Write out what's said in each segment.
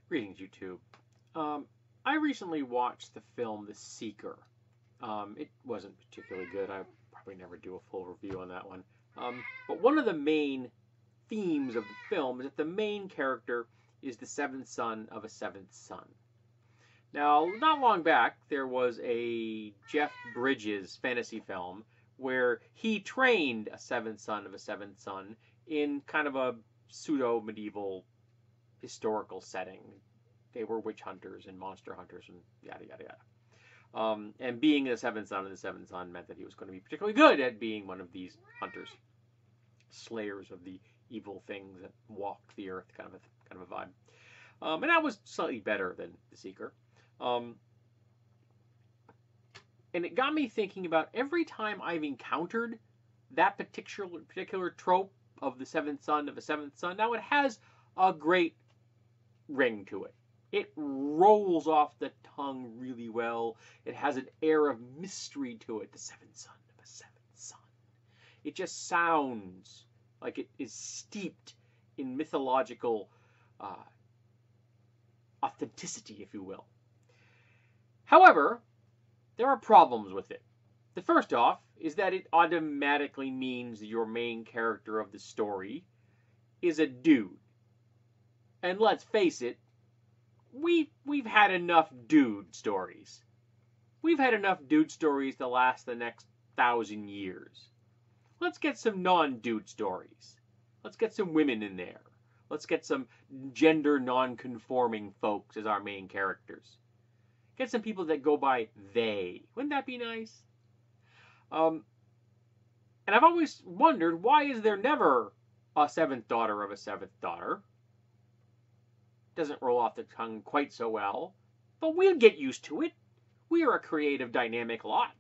Greetings, YouTube. I recently watched the film The Seeker. It wasn't particularly good. I probably never do a full review on that one. But one of the main themes of the film is that the main character is the seventh son of a seventh son. Now, not long back, there was a Jeff Bridges fantasy film where he trained a seventh son of a seventh son in kind of a pseudo medieval historical setting. They were witch hunters and monster hunters and yada yada yada. And being the seventh son of the seventh son meant that he was going to be particularly good at being one of these hunters, slayers of the evil things that walk the earth, kind of a vibe. And that was slightly better than the Seeker. And it got me thinking about every time I've encountered that particular trope of the seventh son of a seventh son. Now it has a great ring to it. It rolls off the tongue really well. It has an air of mystery to it. The seventh son of a seventh son. It just sounds like it is steeped in mythological authenticity, if you will. However, there are problems with it. The first off is that it automatically means your main character of the story is a dude. And let's face it, we've had enough dude stories. We've had enough dude stories to last the next 1,000 years. Let's get some non-dude stories. Let's get some women in there. Let's get some gender non-conforming folks as our main characters. Get some people that go by they. Wouldn't that be nice? And I've always wondered, why is there never a seventh daughter of a seventh daughter? Doesn't roll off the tongue quite so well, but we'll get used to it. We are a creative, dynamic lot.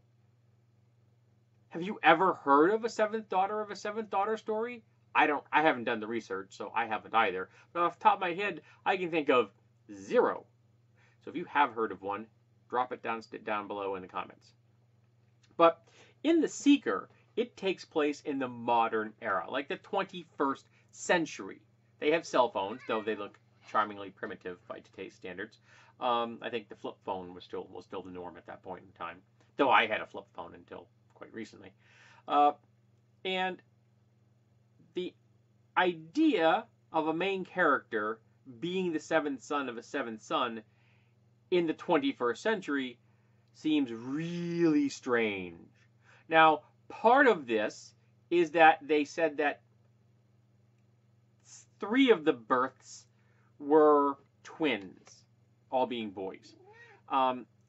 Have you ever heard of a seventh daughter of a seventh daughter story? I haven't done the research, so I haven't either. But off the top of my head, I can think of zero. So if you have heard of one, drop it down below in the comments. But in The Seeker, it takes place in the modern era, like the 21st century. They have cell phones, though they look charmingly primitive by today's standards. I think the flip phone was still the norm at that point in time, though I had a flip phone until quite recently. And the idea of a main character being the seventh son of a seventh son in the 21st century seems really strange. Now, part of this is that they said that 3 of the births were twins, all being boys.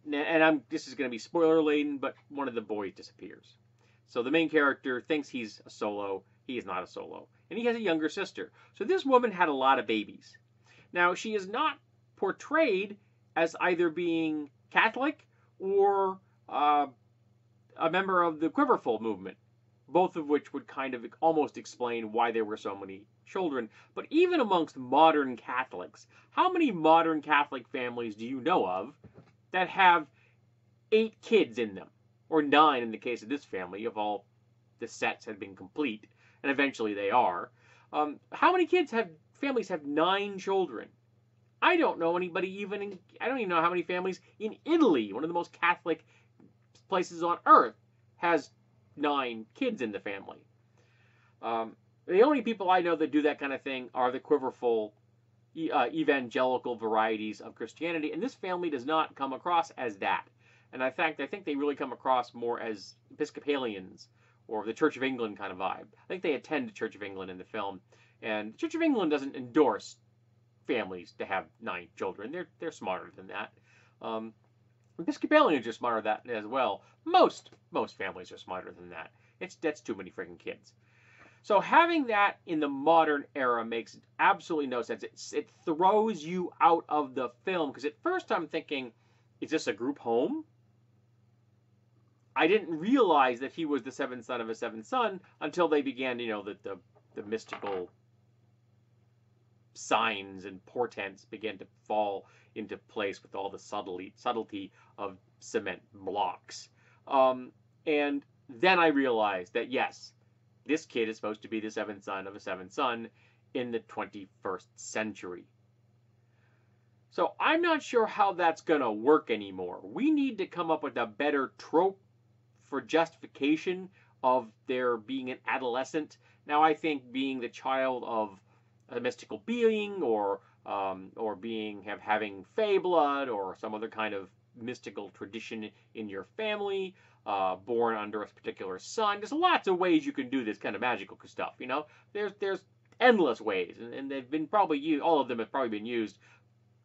This is going to be spoiler laden, but one of the boys disappears. So the main character thinks he's a solo. He is not a solo. And he has a younger sister. So this woman had a lot of babies. Now, she is not portrayed as either being Catholic or a member of the Quiverful movement, both of which would kind of almost explain why there were so many children. But even amongst modern Catholics, how many modern Catholic families do you know of that have 8 kids in them? Or 9 in the case of this family, if all the sets had been complete, and eventually they are. How many families have 9 children? I don't know anybody I don't even know how many families in Italy, one of the most Catholic places on earth, has 9 kids in the family. The only people I know that do that kind of thing are the quiverful evangelical varieties of Christianity, and this family does not come across as that. And in fact, I think they really come across more as Episcopalians or the Church of England kind of vibe. I think they attend the Church of England in the film, and the Church of England doesn't endorse families to have 9 children. They're smarter than that. Episcopalians are smarter than that as well. Most families are smarter than that. That's too many freaking kids. So having that in the modern era makes absolutely no sense. It throws you out of the film, because at first I'm thinking, is this a group home? I didn't realize that he was the seventh son of a seventh son until they began, the mystical signs and portents began to fall into place with all the subtlety of cement blocks. And then I realized that, yes, this kid is supposed to be the seventh son of a seventh son in the 21st century. So I'm not sure how that's going to work anymore. We need to come up with a better trope for justification of their being an adolescent. Now, I think being the child of a mystical being, or having fey blood, or some other kind of mystical tradition in your family, born under a particular sun. There's lots of ways you can do this kind of magical stuff. There's endless ways, and they've been probably used. All of them have probably been used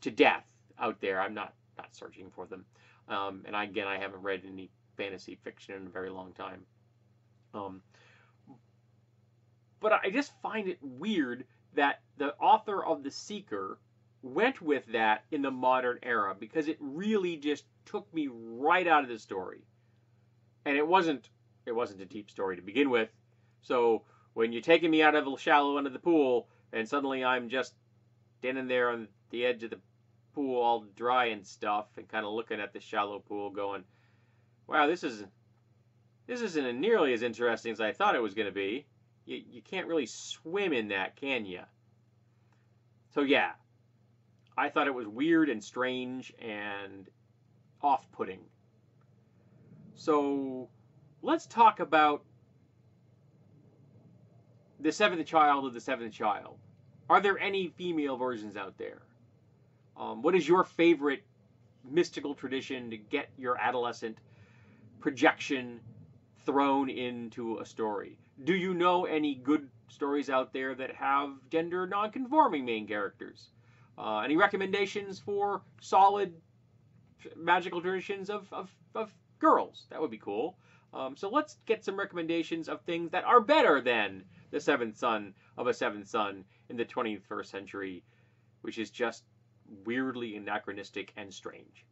to death out there. I'm not searching for them, and again, I haven't read any fantasy fiction in a very long time. Um, but I just find it weird that the author of The Seeker went with that in the modern era, because it really just took me right out of the story. And it wasn't a deep story to begin with. So when you're taking me out of the shallow end of the pool, and suddenly I'm just standing there on the edge of the pool all dry and stuff, and kind of looking at the shallow pool going, wow, this isn't nearly as interesting as I thought it was going to be. You can't really swim in that, can you? So yeah, I thought it was weird and strange and off-putting. So let's talk about the seventh child of the seventh child. Are there any female versions out there? What is your favorite mystical tradition to get your adolescent projection thrown into a story? Do you know any good stories out there that have gender non-conforming main characters? Any recommendations for solid magical traditions of girls? That would be cool. So let's get some recommendations of things that are better than the seventh son of a seventh son in the 21st century, which is just weirdly anachronistic and strange.